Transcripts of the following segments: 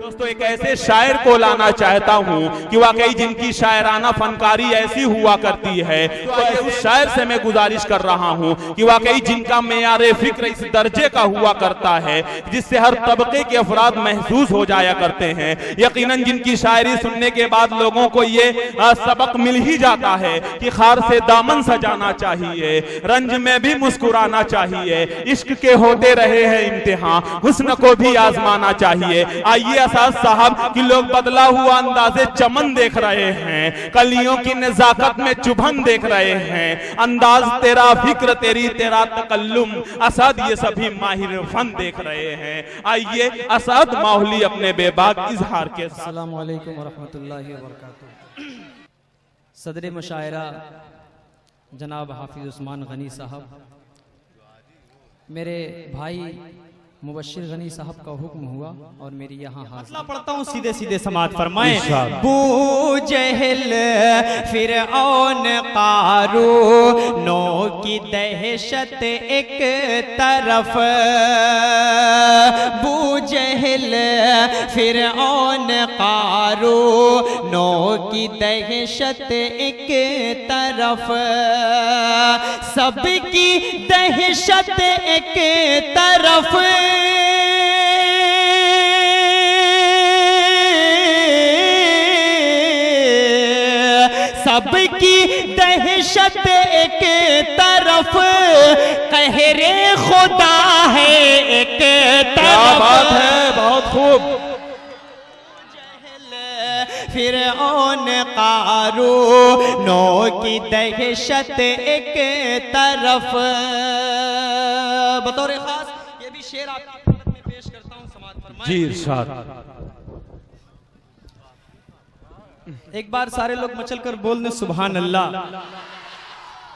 दोस्तों एक ऐसे शायर को लाना चाहता हूँ कि वाकई जिनकी शायराना फनकारी ऐसी हुआ करती है, तो उस शायर से मैं गुजारिश कर रहा हूँ कि वाकई जिनका मेयारे फिक्र इस दर्जे का हुआ करता है जिससे हर तबके के अफराद महसूस हो जाया करते हैं। यकीनन जिनकी शायरी सुनने के बाद लोगों को ये सबक मिल ही जाता है कि खार से दामन सजाना चाहिए, रंज में भी मुस्कुराना चाहिए, इश्क के होते रहे हैं इम्तिहान, हुस्न को भी आजमाना चाहिए। आइए असाद साहब कि लोग बदला हुआ अंदाजे चमन देख रहे हैं, कलियों की नजाकत में चुभन देख रहे हैं, अंदाज तेरा फिक्र तेरी तेरा तकल्लुम, असद ये सभी माहिर फन देख रहे हैं। आइए असद माहौली अपने बेबाक इजहार के साथ। अस्सलामु अलैकुम वरहमतुल्लाहि वबरकातुहू। सदर मुशायरा जनाब हाफिज उस्मान गनी साहब, मेरे भाई मुबश्शिर गनी साहब का हुक्म हुआ और मेरी यहाँ हाजिर पढ़ता हूँ, सीधे सीधे समात फरमाएं। बू जहल फिरऔन क़ारूनो की दहशत एक तरफ, बू जहल फिरऔन क़ारूनो की दहशत एक तरफ, सबकी दहशत एक तरफ, सबकी दहशत एक तरफ, कहरे खुदा है एक तरफ। क्या बात है, बहुत खूब। फिरऔन क़ारूनो की दहशत एक तरफ। बतौर खास ये भी शेर आपकी खिदमत में पेश करता हूँ, समाअत फरमाएं। जी इरशाद। एक बार सारे लोग मचल कर बोल दें सुभान अल्लाह।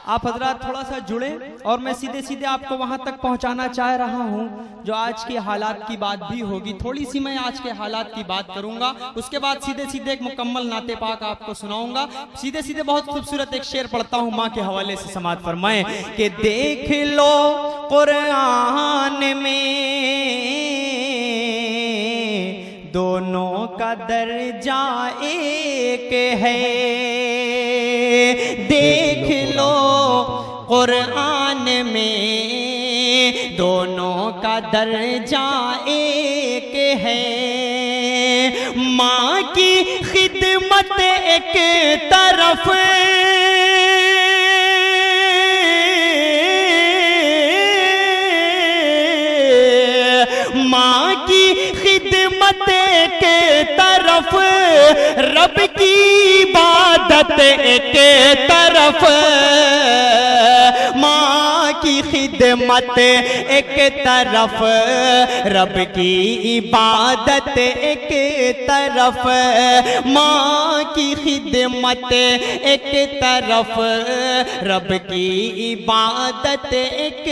आप हजरात थोड़ा सा जुड़े और मैं सीधे सीधे आपको वहां तक पहुंचाना चाह रहा हूं जो आज के हालात की बात भी होगी। थोड़ी सी मैं आज के हालात की बात करूंगा, उसके बाद सीधे सीधे एक मुकम्मल नाते पाक आपको सुनाऊंगा। सीधे सीधे बहुत खूबसूरत एक शेर पढ़ता हूं माँ के हवाले से, समाअत फरमाएं कि देख लो कुरान में दोनों का दर्जा एक है, देख लो कुरान में दोनों का दर्जा एक है, माँ की खिदमत एक तरफ, माँ की खिदमत के तरफ, रब की इबादत एक तरफ, माँ की खिदमत एक तरफ, रब की इबादत एक तरफ, माँ की खिदमत एक तरफ, रब की इबादत एक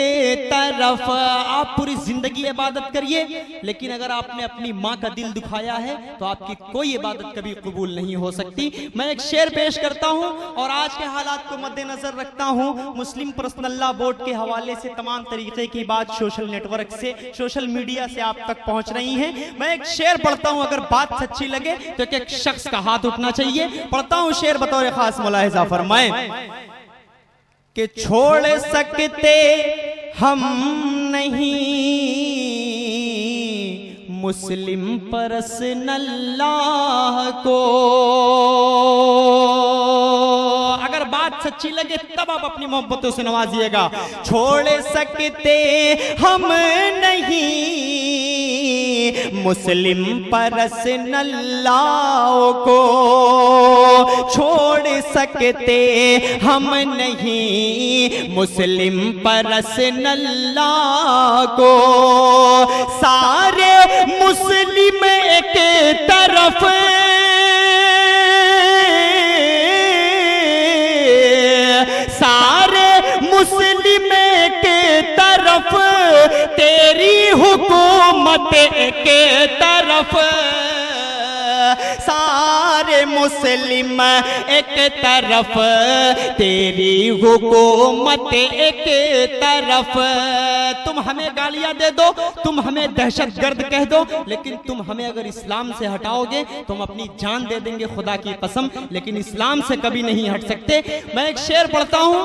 तरफ। आप पूरी जिंदगी इबादत करिए, लेकिन अगर आपने अपनी माँ का दिल दुखाया है तो आपकी कोई इबादत कभी कबूल नहीं हो सकती। मैं एक शेर पेश करता हूं और आज के हालात को मद्देनजर रखता हूं। मुस्लिम पर्सनल लॉ बोर्ड के हवाले से तमाम तरीके की बात सोशल नेटवर्क से, सोशल मीडिया से आप तक पहुंच रही है। मैं एक शेर पढ़ता हूं, अगर बात सच्ची लगे तो एक शख्स का हाथ उठना चाहिए। पढ़ता हूं शेर, बतौर खास मुलाहिजा फरमाएं कि छोड़ सकते हम नहीं मुस्लिम पर्सनल लॉ को, अगर बात सच्ची लगे तब आप अपनी मोहब्बतों से नवाजिएगा। छोड़ सकते हम नहीं मुस्लिम पर्सनल लॉ को, छोड़ सकते हम नहीं मुस्लिम पर्सनल लॉ को, सारे मुस्लिम एक तरफ, सारे मुस्लिम के तरफ, तेरी हुकूमत एक तरफ, सारे मुस्लिम एक तरफ, तेरी हुकूमत एक तरफ। तुम हमें गालियां दे दो, तुम हमें दहशतगर्द कह दो, लेकिन तुम हमें अगर इस्लाम से हटाओगे तो हम अपनी जान दे देंगे, खुदा की कसम, लेकिन इस्लाम से कभी नहीं हट सकते। मैं एक शेर पढ़ता हूं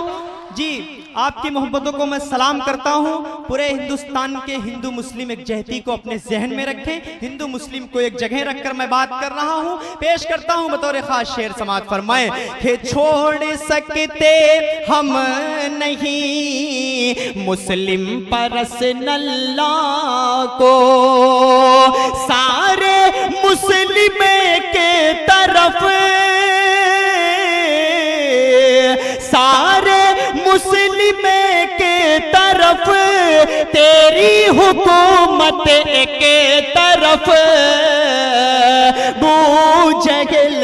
जी, आपकी मोहब्बतों को मैं सलाम करता हूं। पूरे हिंदुस्तान के हिंदू मुस्लिम एक जहती को अपने जहन में रखें, हिंदू मुस्लिम को एक जगह रखकर मैं बात कर रहा हूं। पेश करता हूं बतौर खास शेर, समाअत फरमाएं कि छोड़ सकते हम नहीं मुस्लिम पर्सनल्ला को, सारे मुस्लिम के तरफ, सारे मुस्लिम के तरफ, तेरी हुकूमत एक तरफ। बूझल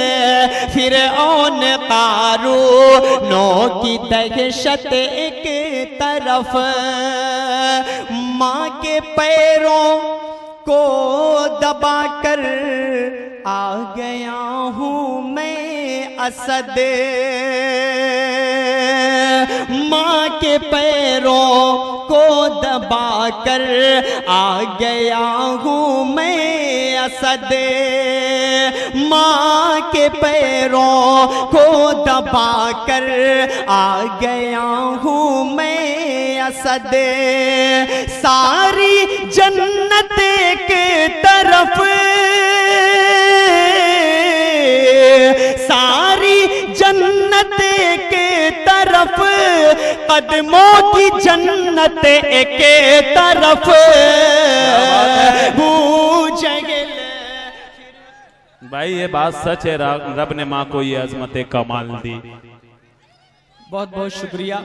फिरऔन कारूनो की दहशत एक तरफ। माँ के पैरों को दबाकर आ गया हूँ मैं असद, माँ के पैरों को दबाकर आ गया हूँ मैं असद, माँ के पैरों को दबाकर आ गया हूँ मैं असद। सारी जन्नत के तरफ, सारी जन्नत के तरफ, कदमों की जन्नत एक तरफ। भाई ये बात सच है, रब ने माँ को ये अजमत कमाल दी। बहुत बहुत शुक्रिया।